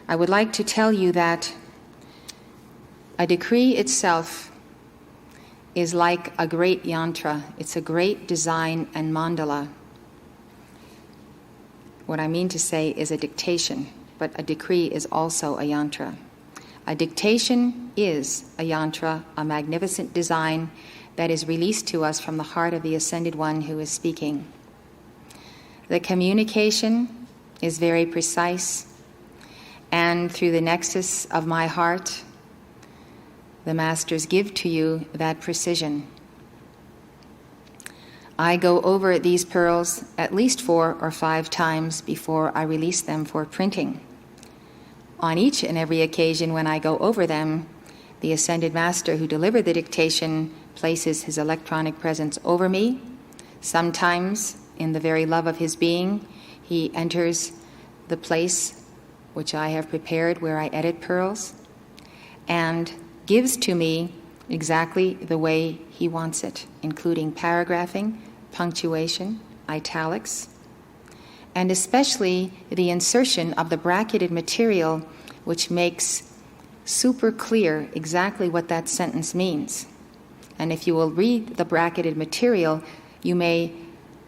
I would like to tell you that a decree itself is like a great yantra. It's a great design and mandala. What I mean to say is a dictation, but a decree is also a yantra. A dictation is a yantra, a magnificent design that is released to us from the heart of the Ascended One who is speaking. The communication is very precise, and through the nexus of my heart, the Masters give to you that precision. I go over these pearls at least 4 or 5 times before I release them for printing. On each and every occasion when I go over them, the Ascended Master who delivered the dictation places his electronic presence over me. Sometimes, in the very love of his being, he enters the place which I have prepared where I edit pearls and gives to me exactly the way he wants it, including paragraphing, punctuation, italics, and especially the insertion of the bracketed material, which makes super clear exactly what that sentence means. And if you will read the bracketed material, you may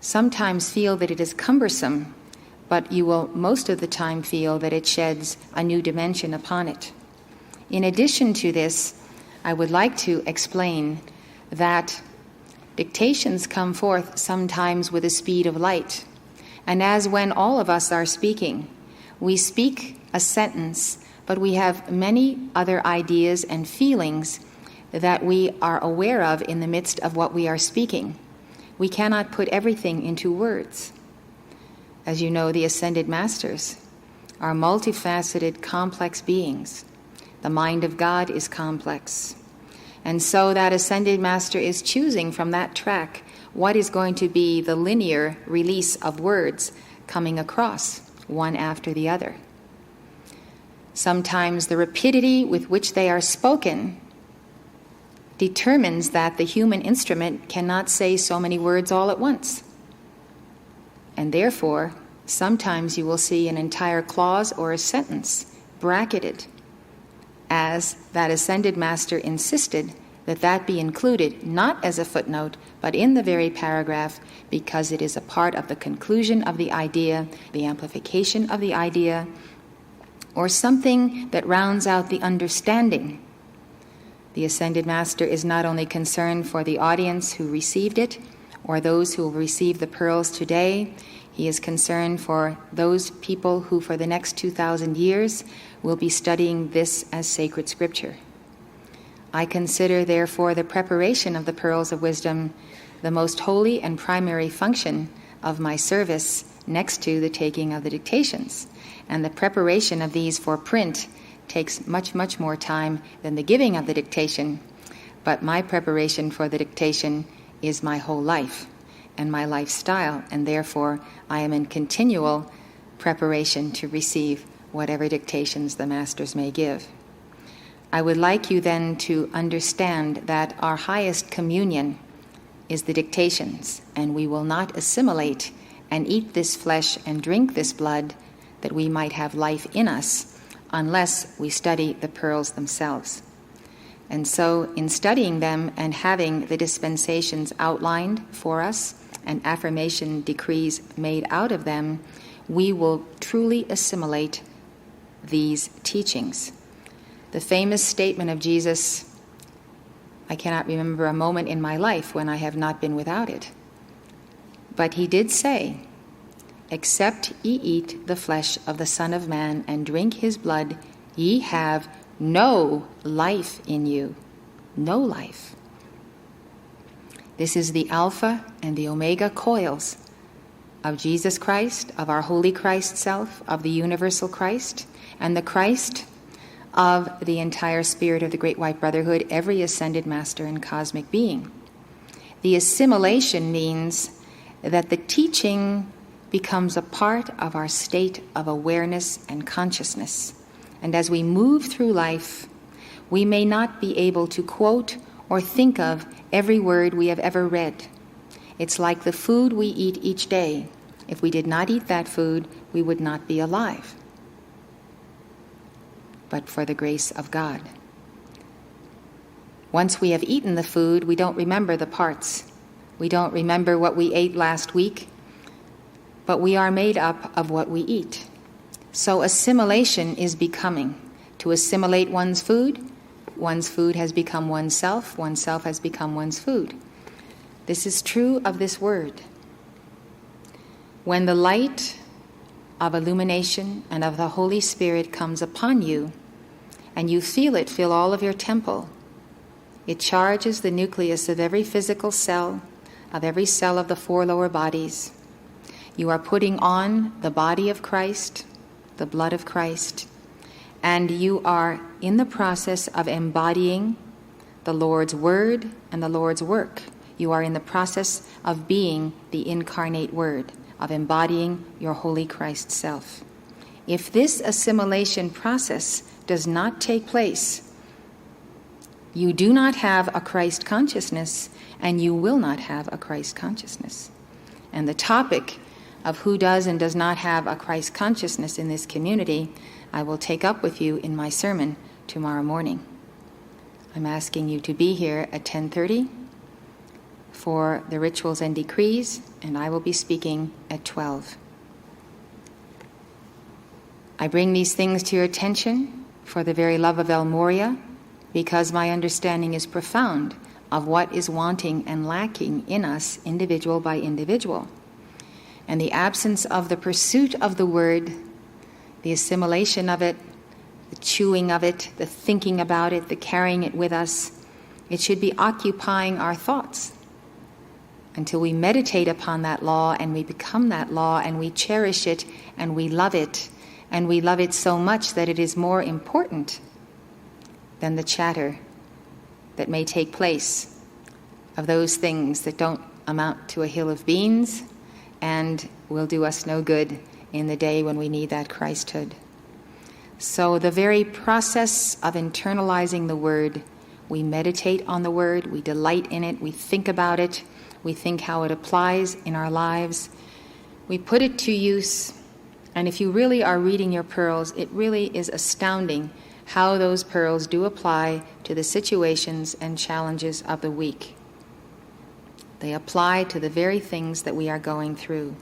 sometimes feel that it is cumbersome, but you will most of the time feel that it sheds a new dimension upon it. In addition to this, I would like to explain that dictations come forth sometimes with the speed of light. And as when all of us are speaking, we speak a sentence, but we have many other ideas and feelings that we are aware of in the midst of what we are speaking. We cannot put everything into words. As you know, the Ascended Masters are multifaceted, complex beings. The mind of God is complex. And so that Ascended Master is choosing from that track what is going to be the linear release of words coming across, one after the other. Sometimes the rapidity with which they are spoken determines that the human instrument cannot say so many words all at once. And therefore, sometimes you will see an entire clause or a sentence bracketed, as that Ascended Master insisted that that be included, not as a footnote, but in the very paragraph, because it is a part of the conclusion of the idea, the amplification of the idea, or something that rounds out the understanding. The Ascended Master is not only concerned for the audience who received it, or those who will receive the pearls today. He is concerned for those people who for the next 2,000 years will be studying this as sacred scripture. I consider, therefore, the preparation of the pearls of wisdom the most holy and primary function of my service, next to the taking of the dictations. And the preparation of these for print takes much, much more time than the giving of the dictation. But my preparation for the dictation is my whole life and my lifestyle, and therefore I am in continual preparation to receive whatever dictations the Masters may give. I would like you then to understand that our highest communion is the dictations, and we will not assimilate and eat this flesh and drink this blood that we might have life in us unless we study the pearls themselves. And so in studying them and having the dispensations outlined for us and affirmation decrees made out of them, we will truly assimilate these teachings. The famous statement of Jesus, I cannot remember a moment in my life when I have not been without it. But he did say, "Except ye eat the flesh of the Son of Man and drink his blood, ye have no life in you." No life. This is the Alpha and the Omega coils of Jesus Christ, of our Holy Christ Self, of the Universal Christ, and the Christ of the entire spirit of the Great White Brotherhood, every Ascended Master and cosmic being. The assimilation means that the teaching becomes a part of our state of awareness and consciousness. And as we move through life, we may not be able to quote or think of every word we have ever read. It's like the food we eat each day. If we did not eat that food, we would not be alive. but for the grace of God. Once we have eaten the food, we don't remember the parts. We don't remember what we ate last week, but we are made up of what we eat. So assimilation is becoming. To assimilate one's food has become oneself has become one's food. This is true of this word. When the light of illumination and of the Holy Spirit comes upon you, and you feel it fill all of your temple, it charges the nucleus of every physical cell, of every cell of the 4 lower bodies. You are putting on the body of Christ, the blood of Christ, and you are in the process of embodying the Lord's word and the Lord's work. You are in the process of being the incarnate word, of embodying your holy Christ self. If this assimilation process does not take place, you do not have a Christ consciousness, and you will not have a Christ consciousness. And the topic of who does and does not have a Christ consciousness in this community, I will take up with you in my sermon tomorrow morning. I'm asking you to be here at 10:30 for the rituals and decrees, and I will be speaking at 12. I bring these things to your attention for the very love of El Moria, because my understanding is profound of what is wanting and lacking in us, individual by individual. And the absence of the pursuit of the word, the assimilation of it, the chewing of it, the thinking about it, the carrying it with us, it should be occupying our thoughts until we meditate upon that law and we become that law and we cherish it and we love it, and we love it so much that it is more important than the chatter that may take place of those things that don't amount to a hill of beans and will do us no good in the day when we need that Christhood. So the very process of internalizing the word, we meditate on the word, we delight in it, we think about it, we think how it applies in our lives, we put it to use, and if you really are reading your pearls, it really is astounding how those pearls do apply to the situations and challenges of the week. They apply to the very things that we are going through.